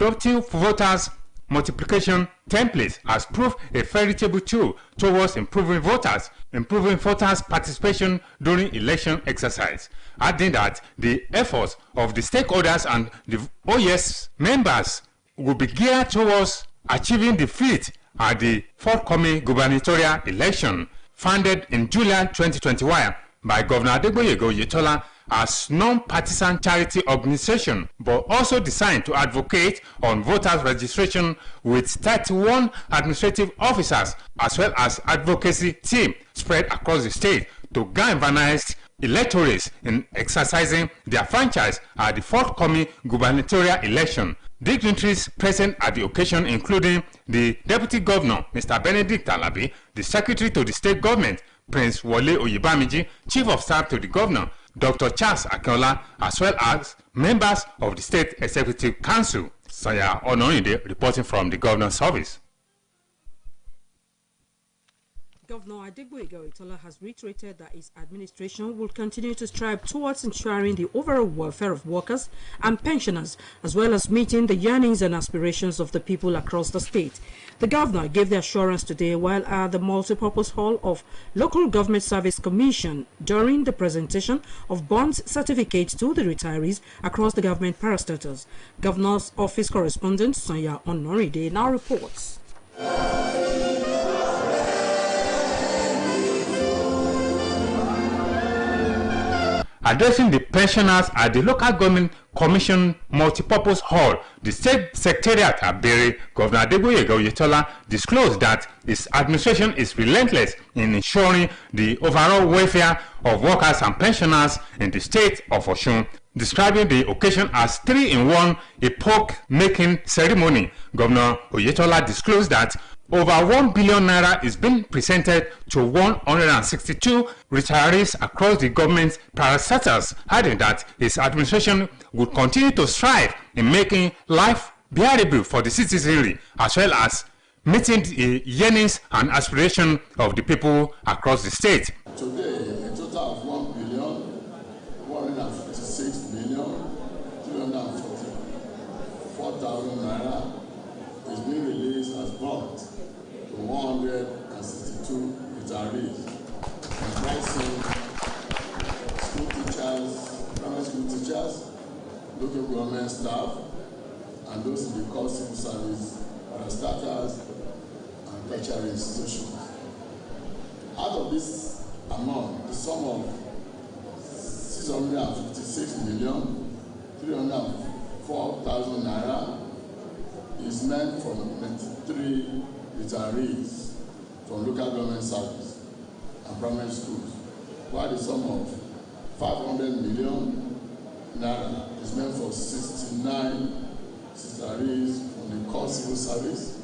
adopting voters' multiplication templates has proved a veritable tool towards improving voters' participation during election exercise, adding that the efforts of the stakeholders and the OS members will be geared towards achieving defeat at the forthcoming gubernatorial election. Founded in July 2021 by Governor Adegboyega Oyetola as non-partisan charity organization, but also designed to advocate on voters registration with 31 administrative officers as well as advocacy team spread across the state to galvanize electorates in exercising their franchise at the forthcoming gubernatorial election. Dignitaries present at the occasion including the Deputy Governor, Mr. Benedict Alabi, the Secretary to the State Government, Prince Wole Oyebamiji, Chief of Staff to the Governor, Dr. Charles Akinola, as well as members of the State Executive Council. Saya Onorinde reporting from the Governor's Office. Governor Adegboyega Oyetola has reiterated that his administration will continue to strive towards ensuring the overall welfare of workers and pensioners, as well as meeting the yearnings and aspirations of the people across the state. The governor gave the assurance today while at the multipurpose hall of Local Government Service Commission during the presentation of bonds certificates to the retirees across the government parastatals. Governor's Office correspondent Saya Onorinde now reports. Addressing the pensioners at the Local Government Commission Multipurpose Hall, the State Secretariat at Bere, Governor Adegboyega Oyetola disclosed that his administration is relentless in ensuring the overall welfare of workers and pensioners in the state of Osun. Describing the occasion as 3-in-1 epoch-making ceremony, Governor Oyetola disclosed that over 1 billion naira is being presented to 162 retirees across the government's parastatals, adding that his administration would continue to strive in making life bearable for the citizenry, as well as meeting the yearnings and aspirations of the people across the state. Today, a total of 1,156,344,000 naira is being released as bonds to 162 retirees, comprising school teachers, primary school teachers, local government staff, and those in the core civil service, starters, and tertiary institutions. Out of this amount, the sum of 656,304,000 naira is meant for 93 retirees from local government service and primary schools, while the sum of 500 million naira is meant for 69 retirees from the core civil service,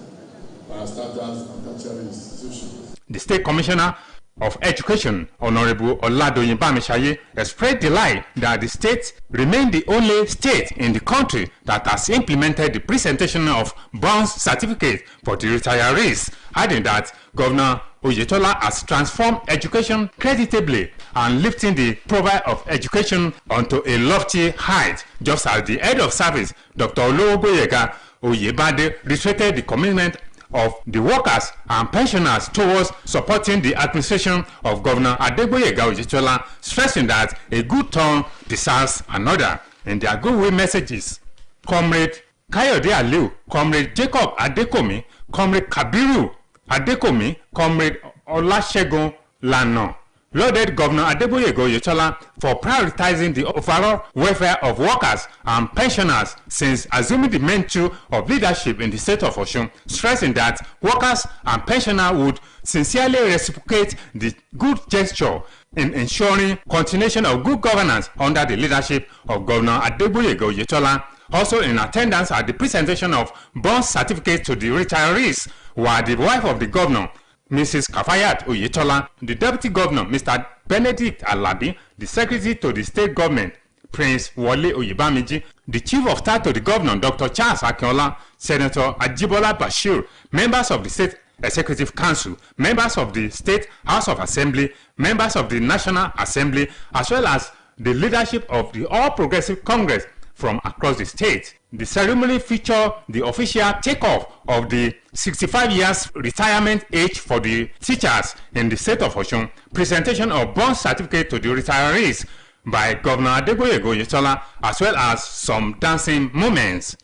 parastatals, and tertiary institutions. The State Commissioner of Education, Honorable Oladoyin Bamishaye, expressed delight that the state remained the only state in the country that has implemented the presentation of bonds certificate for the retirees, adding that Governor Oyetola has transformed education creditably and lifting the profile of education onto a lofty height. Just as the head of service, Dr. Olowogoyega Oyebade, reiterated the commitment of the workers and pensioners towards supporting the administration of Governor Adegboyega Oyetola, stressing that a good turn deserves another. In their goodwill messages, Comrade Kayode Aliu, Comrade Jacob Adekomi, Comrade Kabiru Adekomi, Comrade Olasegun Lano lauded Governor Adegboyega Oyetola for prioritizing the overall welfare of workers and pensioners since assuming the mantle of leadership in the state of Osun, stressing that workers and pensioners would sincerely reciprocate the good gesture in ensuring continuation of good governance under the leadership of Governor Adegboyega Oyetola. Also in attendance at the presentation of bond certificates to the retirees were the wife of the governor, Mrs. Kafayat Oyetola, the Deputy Governor, Mr. Benedict Alabi, the Secretary to the State Government, Prince Wole Oyebamiji, the Chief of Staff to the Governor, Dr. Charles Akinola, Senator Ajibola Bashir, members of the State Executive Council, members of the State House of Assembly, members of the National Assembly, as well as the leadership of the All Progressive Congress from across the state. The ceremony featured the official takeoff of the 65 years retirement age for the teachers in the state of Osun, presentation of bond certificate to the retirees by Governor Adegboyega Oyetola, as well as some dancing moments.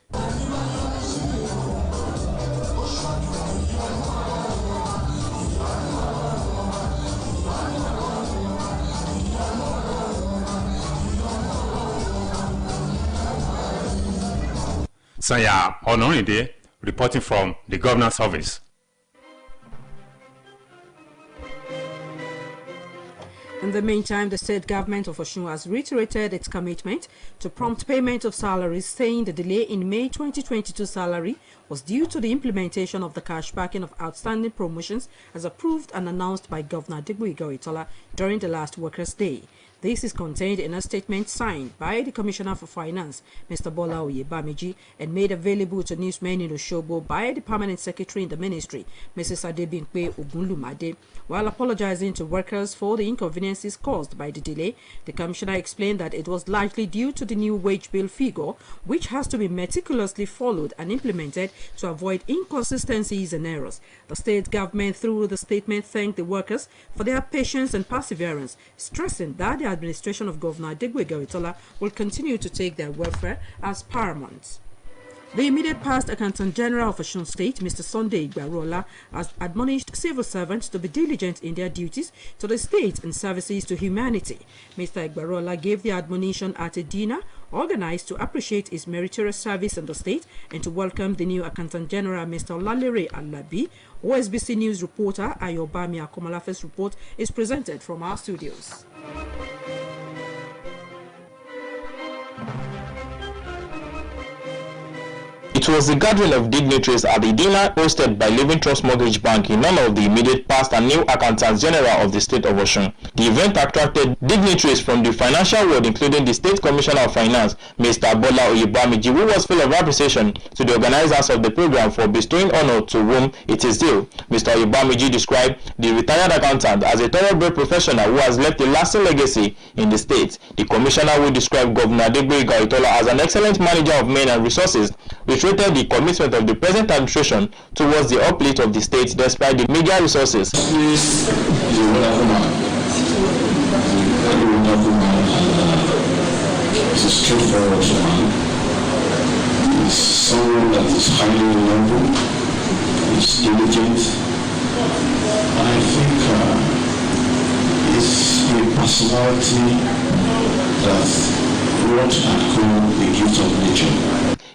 Saya Onorinde reporting from the Governor's office. In the meantime, the state government of Osun has reiterated its commitment to prompt payment of salaries, saying the delay in May 2022 salary was due to the implementation of the cash backing of outstanding promotions as approved and announced by Governor Adegboyega Oyetola during the last Workers' Day. This is contained in a statement signed by the Commissioner for Finance, Mr. Bola Oyebamiji, and made available to newsmen in Osogbo by the Permanent Secretary in the Ministry, Mrs. Adebimpe Ogunlumade. While apologizing to workers for the inconveniences caused by the delay, the Commissioner explained that it was largely due to the new wage bill figure, which has to be meticulously followed and implemented to avoid inconsistencies and errors. The state government, through the statement, thanked the workers for their patience and perseverance, stressing that the administration of Governor Adegboyega Oyetola will continue to take their welfare as paramount. The immediate past Accountant General of Osun State, Mr. Sunday Igbarola, has admonished civil servants to be diligent in their duties to the state and services to humanity. Mr. Igbarola gave the admonition at a dinner organized to appreciate his meritorious service in the state and to welcome the new Accountant General, Mr. Olalere Alabi. OSBC News reporter Ayobami Akomalafe's report is presented from our studios. It was the gathering of dignitaries at the dinner hosted by Living Trust Mortgage Bank in honor of the immediate past and new Accountant General of the state of Osun. The event attracted dignitaries from the financial world, including the State Commissioner of Finance, Mr. Bola Oyebamiji, who was full of appreciation to the organizers of the program for bestowing honor to whom it is due. Mr. Oyebamiji described the retired accountant as a thoroughbred professional who has left a lasting legacy in the state. The commissioner, who described Governor Adegboyega Oyetola as an excellent manager of men and resources, reiterated the commitment of the present administration towards the uplift of the state despite the meager resources. This is a wonderful man. Very wonderful man. He's a straightforward man. He's someone that is highly reliable. He's diligent. And I think he's a personality that wrote and called the gift of nature.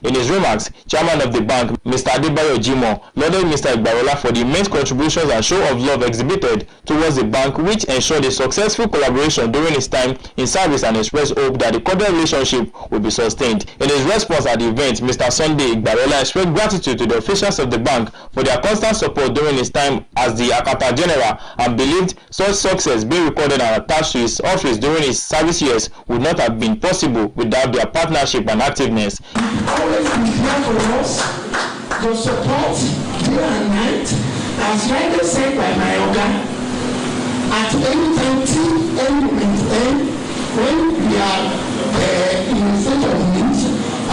In his remarks, Chairman of the bank, Mr. Adebayo Jimo, lauded Mr. Igbarola for the immense contributions and show of love exhibited towards the bank, which ensured a successful collaboration during his time in service, and expressed hope that the cordial relationship will be sustained. In his response at the event, Mr. Sunday Igbarola expressed gratitude to the officials of the bank for their constant support during his time as the Accountant General, and believed such success being recorded and attached to his office during his service years would not have been possible without their partnership and activeness. Always be here for us, your support day and night, as rightly said by my Oga. At any time, till any moment, when we are in a state of need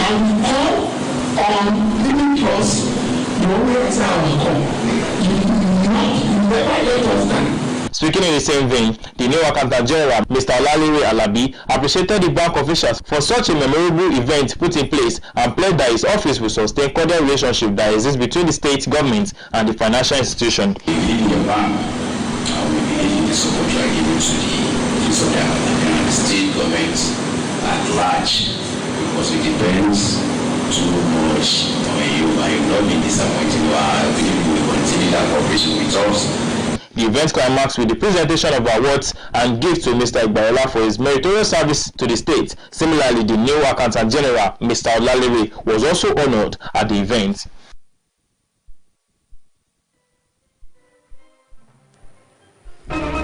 and we call on Living Trust, you always answer our call. You never let us down. Speaking in the same vein, the new Accountant General, Mr. Olalere Alabi, appreciated the bank officials for such a memorable event put in place and pledged that his office will sustain cordial relationship that exists between the state government and the financial institution. In the bank, we believe in the support you are giving to the state government at large, because it depends too much on you, and you will not be disappointed. I believe you will continue that cooperation with us. The event climaxed with the presentation of awards and gifts to Mr. Igbarola for his meritorious service to the state. Similarly, the new Accountant General, Mr. Olalere, was also honored at the event.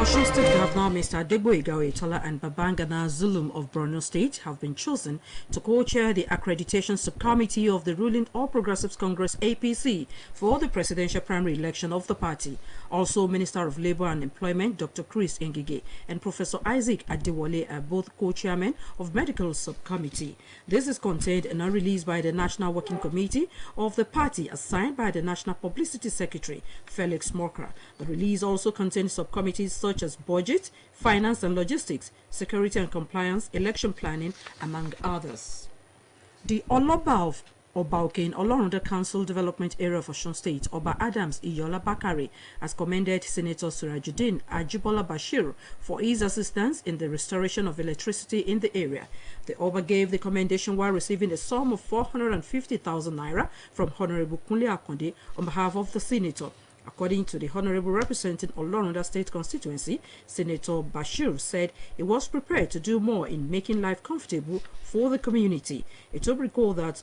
Osun State Governor Mr. Adegboyega Oyetola and Babangana Zulum of Borno State have been chosen to co-chair the Accreditation Subcommittee of the ruling All Progressives Congress APC for the presidential primary election of the party. Also, Minister of Labour and Employment Dr. Chris Ngige and Professor Isaac Adewale are both co-chairmen of Medical Subcommittee. This is contained in a release by the National Working Committee of the party assigned by the National Publicity Secretary Felix Morka. The release also contains subcommittees such as budget, finance and logistics, security and compliance, election planning, among others. The Oloba of Obauke in Olorunda Council Development Area of Osun State, Oba Adams Iyola Bakare, has commended Senator Surajuddin Ajibola Bashir for his assistance in the restoration of electricity in the area. The Oba gave the commendation while receiving a sum of 450,000 naira from Honorable Kunle Akonde on behalf of the senator. According to the Honorable representing Olorunda State constituency, Senator Bashir said he was prepared to do more in making life comfortable for the community. It will recall that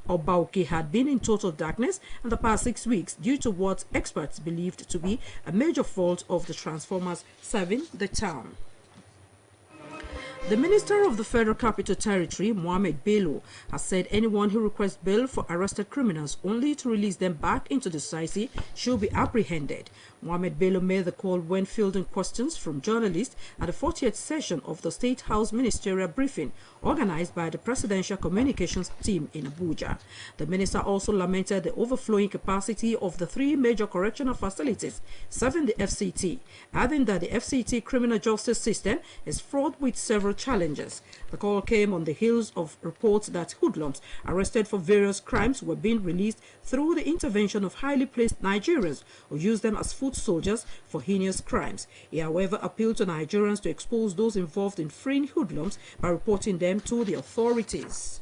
Obauke had been in total darkness in the past 6 weeks due to what experts believed to be a major fault of the transformers serving the town. The Minister of the Federal Capital Territory, Mohammed Bello, has said anyone who requests bail for arrested criminals only to release them back into the society should be apprehended. Mohammed Bello made the call when fielding questions from journalists at the 40th session of the State House Ministerial Briefing organized by the Presidential Communications Team in Abuja. The minister also lamented the overflowing capacity of the 3 major correctional facilities serving the FCT, adding that the FCT criminal justice system is fraught with several challenges. The call came on the heels of reports that hoodlums arrested for various crimes were being released through the intervention of highly placed Nigerians who used them as foot soldiers for heinous crimes. He, however, appealed to Nigerians to expose those involved in freeing hoodlums by reporting them to the authorities.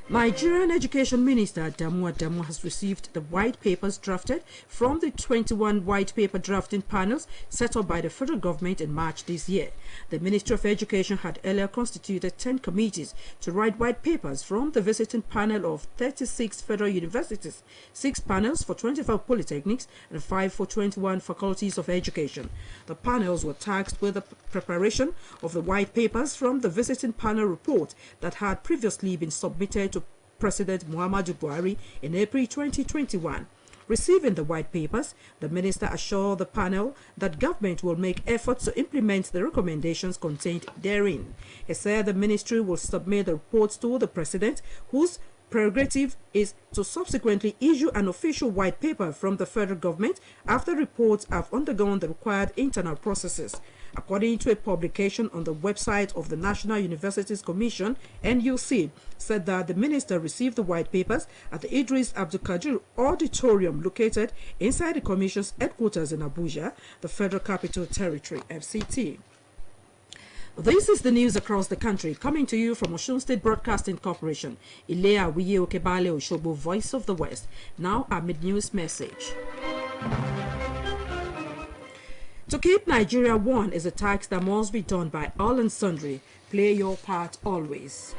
Nigerian Education Minister Adamu Adamu has received the white papers drafted from the 21 white paper drafting panels set up by the federal government in March this year. The Ministry of Education had earlier constituted 10 committees to write white papers from the visiting panel of 36 federal universities, 6 panels for 25 polytechnics, and 5 for 21 faculties of education. The panels were tasked with the preparation of the white papers from the visiting panel report that had previously been submitted to President Muhammadu Buhari in April 2021. Receiving the white papers, the minister assured the panel that government will make efforts to implement the recommendations contained therein. He said the ministry will submit the reports to the president, whose prerogative is to subsequently issue an official white paper from the federal government after reports have undergone the required internal processes. According to a publication on the website of the National Universities Commission, NUC, said that the minister received the white papers at the Idris Abdulkadir Auditorium located inside the Commission's headquarters in Abuja, the Federal Capital Territory, FCT. This is the news across the country, coming to you from Osun State Broadcasting Corporation. Ilea Wiye Okebale Oshobo, Voice of the West. Now, our mid-news message. To keep Nigeria one is a task that must be done by all and sundry. Play your part always.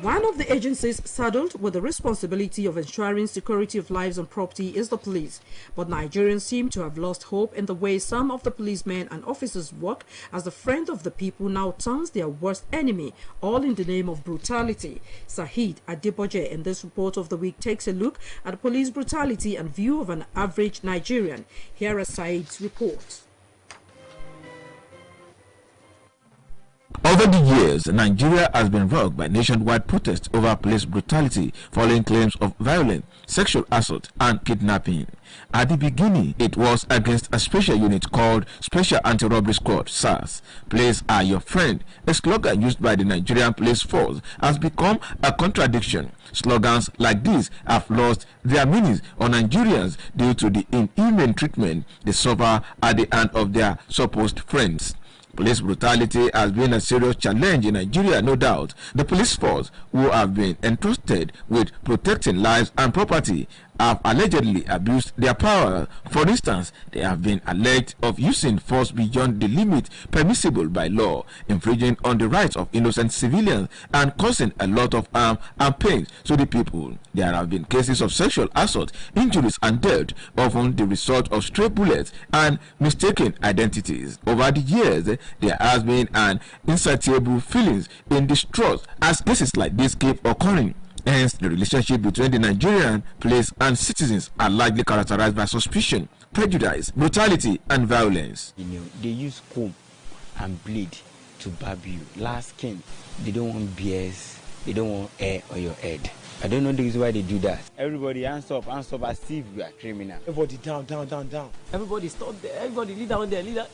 One of the agencies saddled with the responsibility of ensuring security of lives and property is the police. But Nigerians seem to have lost hope in the way some of the policemen and officers work, as the friend of the people now turns their worst enemy, all in the name of brutality. Saheed Adeboje in this report of the week takes a look at police brutality and view of an average Nigerian. Here is Saeed's report. Over the years, Nigeria has been rocked by nationwide protests over police brutality following claims of violence, sexual assault, and kidnapping. At the beginning, it was against a special unit called Special Anti-Robbery Squad, SARS. Police are your friend. A slogan used by the Nigerian police force has become a contradiction. Slogans like this have lost their meanings on Nigerians due to the inhumane treatment they suffer at the hand of their supposed friends. Police brutality has been a serious challenge in Nigeria, no doubt. The police force, who have been entrusted with protecting lives and property, have allegedly abused their power. For instance, they have been alleged of using force beyond the limit permissible by law, infringing on the rights of innocent civilians and causing a lot of harm and pain to the people. There have been cases of sexual assault, injuries and death, often the result of stray bullets and mistaken identities. Over the years, there has been an insatiable feelings in distrust as cases like this keep occurring. Hence, the relationship between the Nigerian police and citizens are largely characterized by suspicion, prejudice, brutality, and violence. They use comb and blade to barb you. Last skin. They don't want BS. They don't want air on your head. I don't know the reason why they do that. Everybody hands up as if we are criminal. Everybody down. Everybody stop there. Everybody lead down there. You're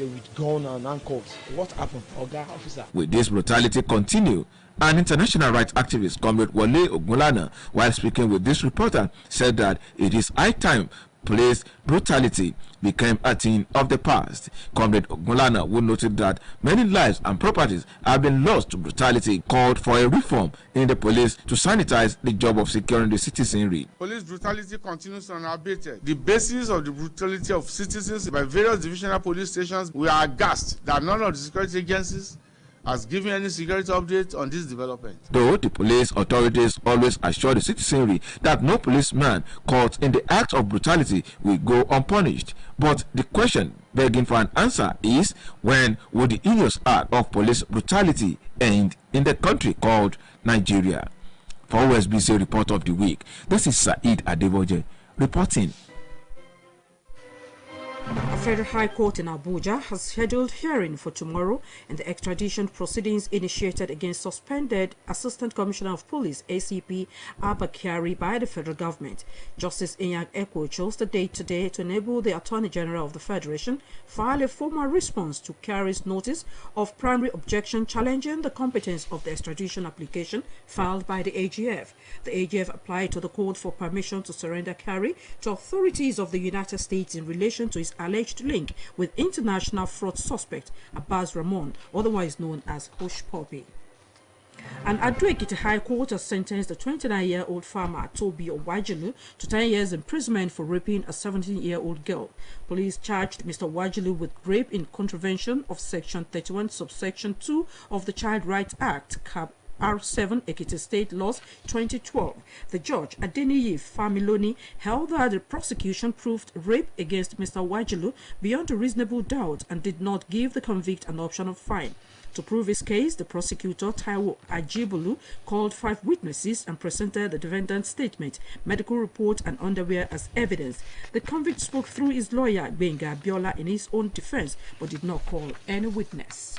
with gun and handcuffs. What happened, Oga officer? With this brutality continue, an international rights activist, Comrade Wale Ogunlana, while speaking with this reporter, said that it is high time police brutality became a thing of the past. Comrade Ogunlana, who noted that many lives and properties have been lost to brutality, called for a reform in the police to sanitize the job of securing the citizenry. Police brutality continues unabated. The basis of the brutality of citizens by various divisional police stations, we are aghast that none of the security agencies has given any security update on this development. Though the police authorities always assure the citizenry that no policeman caught in the act of brutality will go unpunished. But the question begging for an answer is, when will the heinous act of police brutality end in the country called Nigeria? For OSBC Report of the Week, this is Saeed Adeboje reporting. A federal high court in Abuja has scheduled hearing for tomorrow in the extradition proceedings initiated against suspended Assistant Commissioner of Police ACP Abba Kyari by the federal government. Justice Inyang Ekwo chose the date today to enable the Attorney General of the Federation file a formal response to Kyari's notice of primary objection challenging the competence of the extradition application filed by the AGF. The AGF applied to the court for permission to surrender Kyari to authorities of the United States in relation to his alleged link with international fraud suspect Abbas Ramon, otherwise known as Hush Puppy. An Ado-Ekiti High Court has sentenced the 29-year-old farmer Toby Owajilu to 10 years imprisonment for raping a 17-year-old girl. Police charged Mr. Owajilu with rape in contravention of Section 31, subsection 2 of the Child Rights Act, Cap R7 Ekiti State Laws 2012. The judge, Adeniyi Familoni, held that the prosecution proved rape against Mr. Wajilu beyond a reasonable doubt and did not give the convict an option of fine. To prove his case, the prosecutor, Taiwo Ajibulu, called 5 witnesses and presented the defendant's statement, medical report, and underwear as evidence. The convict spoke through his lawyer, Benga Biola, in his own defense, but did not call any witness.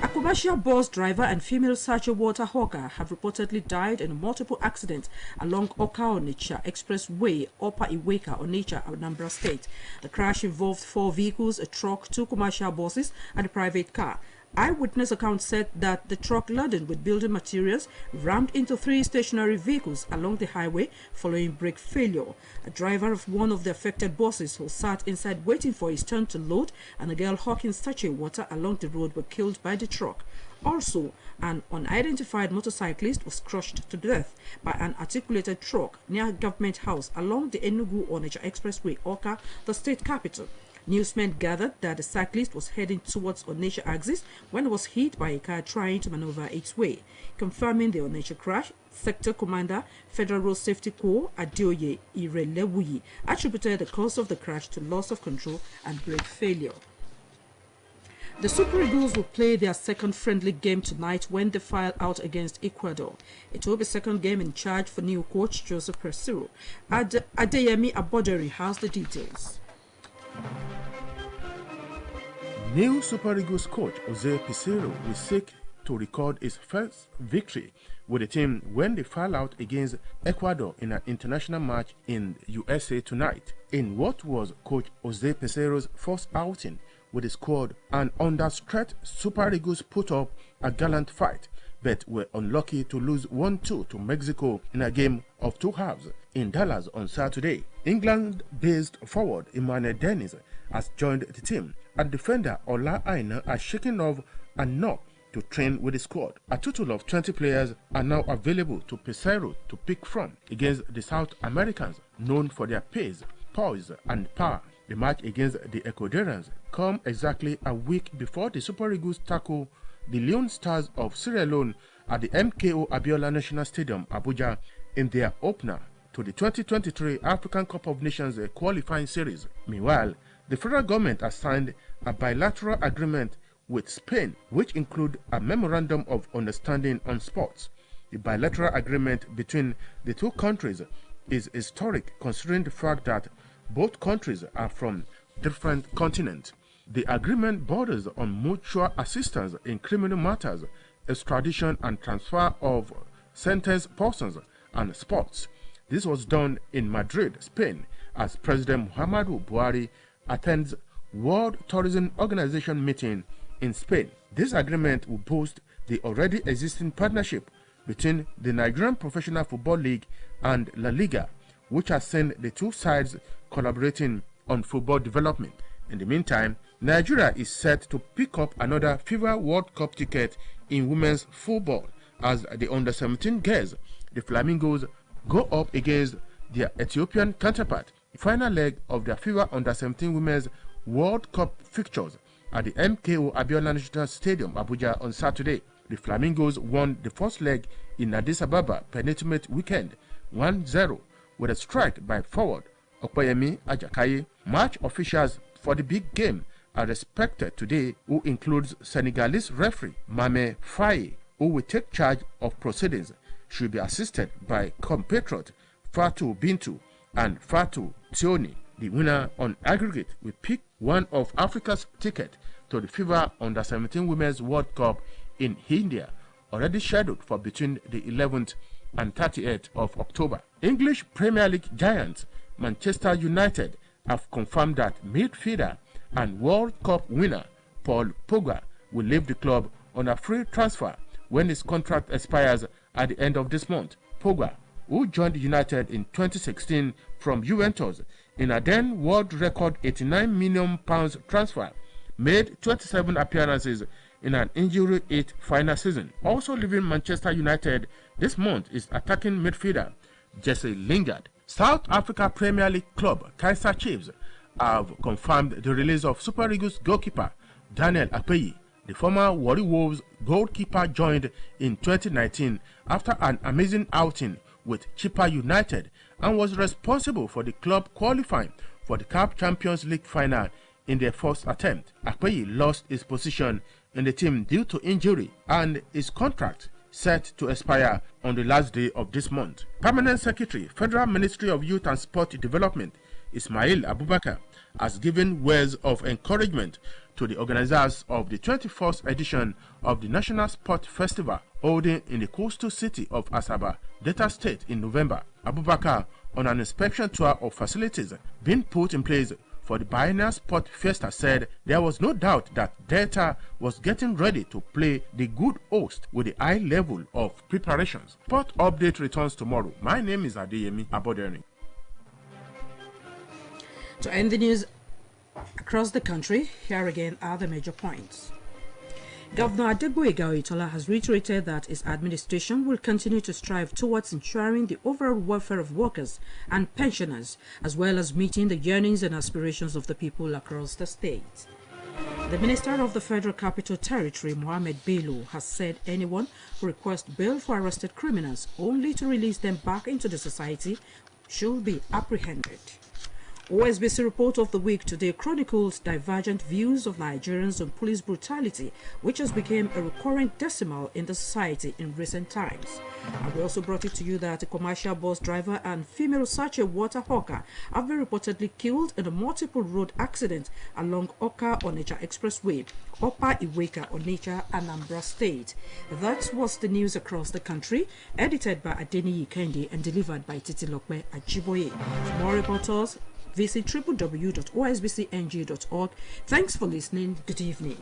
A commercial bus driver and female Sacho water hawker have reportedly died in multiple accidents along Oka-Onitsha Expressway, Upper Iweka, Onitsha, Anambra State. The crash involved 4 vehicles, a truck, 2 commercial buses, and a private car. Eyewitness accounts said that the truck laden with building materials rammed into 3 stationary vehicles along the highway following brake failure. A driver of one of the affected buses who sat inside waiting for his turn to load and a girl hawking sachet water along the road were killed by the truck. Also, an unidentified motorcyclist was crushed to death by an articulated truck near Government House along the Enugu-Onitsha Expressway, Oka, the state capital. Newsmen gathered that the cyclist was heading towards Onitsha axis when it was hit by a car trying to maneuver its way. Confirming the Onitsha crash, Sector Commander, Federal Road Safety Corps, Adeoye Irelewuyi, attributed the cause of the crash to loss of control and brake failure. The Super Eagles will play their second friendly game tonight when they file out against Ecuador. It will be second game in charge for new coach Joseph Persero. Adeyemi Aboderi has the details. New Super Eagles coach Jose Pesero will seek to record his first victory with the team when they file out against Ecuador in an international match in USA tonight. In what was coach Jose Pesero's first outing with the squad, and under threat, Super Eagles put up a gallant fight, but were unlucky to lose 1-2 to Mexico in a game of 2 halves in Dallas on Saturday. England-based forward Emmanuel Dennis has joined the team, and defender Ola Aina has shaken off a knock to train with the squad. A total of 20 players are now available to Pesaro to pick from against the South Americans, known for their pace, poise and power. The match against the Ecuadorians come exactly a week before the Super Eagles tackle the Leon Stars of Sierra Leone at the MKO Abiola National Stadium, Abuja, in their opener to the 2023 African Cup of Nations qualifying series. Meanwhile, the federal government has signed a bilateral agreement with Spain, which include a memorandum of understanding on sports. The bilateral agreement between the two countries is historic considering the fact that both countries are from different continents. The agreement borders on mutual assistance in criminal matters, extradition and transfer of sentenced persons, and sports. This was done in Madrid, Spain, as President Muhammadu Buhari attends World Tourism Organization meeting in Spain. This agreement will boost the already existing partnership between the Nigerian Professional Football League and La Liga, which has seen the two sides collaborating on football development. In the meantime, Nigeria is set to pick up another FIFA World Cup ticket in women's football as the under-17 girls, the Flamingos, go up against their Ethiopian counterpart. The final leg of their FIFA Under-17 Women's World Cup fixtures at the MKO Abiola National Stadium, Abuja, on Saturday. The Flamingos won the first leg in Addis Ababa penultimate weekend 1-0 with a strike by forward Okoyemi Ajakaye. Match officials for the big game are expected today, who includes Senegalese referee Mame Faye, who will take charge of proceedings. Should be assisted by compatriot Fatou Bintou and Fatou Tioni. The winner on aggregate will pick one of Africa's ticket to the FIFA Under-17 Women's World Cup in India, already scheduled for between the 11th and 30th of October. English Premier League giants Manchester United have confirmed that midfielder and World Cup winner Paul Pogba will leave the club on a free transfer when his contract expires at the end of this month. Pogba, who joined United in 2016 from Juventus in a then world record £89 million transfer, made 27 appearances in an injury-hit final season. Also leaving Manchester United this month is attacking midfielder Jesse Lingard. South Africa Premier League club Kaizer Chiefs have confirmed the release of Super Eagles goalkeeper Daniel Akpeyi. The former Warri Wolves goalkeeper joined in 2019 after an amazing outing with Chippa United and was responsible for the club qualifying for the CAF Champions League final in their first attempt. Akpeyi lost his position in the team due to injury and his contract set to expire on the last day of this month. Permanent Secretary, Federal Ministry of Youth and Sport Development, Ismail Abubakar, has given words of encouragement to the organizers of the 21st edition of the National Sport Festival holding in the coastal city of Asaba, Delta State in November. Abubakar, on an inspection tour of facilities being put in place for the biennial sport fiesta, said there was no doubt that Delta was getting ready to play the good host with a high level of preparations. Sport Update returns tomorrow. My name is Adeyemi Abodering. To end the news across the country, here again are the major points. Governor Adegboyega Oyetola has reiterated that his administration will continue to strive towards ensuring the overall welfare of workers and pensioners, as well as meeting the yearnings and aspirations of the people across the state. The Minister of the Federal Capital Territory, Mohammed Bello, has said anyone who requests bail for arrested criminals only to release them back into the society should be apprehended. OSBC report of the week today chronicles divergent views of Nigerians on police brutality, which has become a recurrent decimal in the society in recent times. And we also brought it to you that a commercial bus driver and female Sache water hawker have been reportedly killed in a multiple road accident along Oka-Onitsha Expressway, Upper Iweka, Onitsha, Anambra State. That was the news across the country, edited by Adeniyi Kendi and delivered by Titilokwe Ajiboye. For more reporters, visit www.osbcng.org. Thanks for listening. Good evening.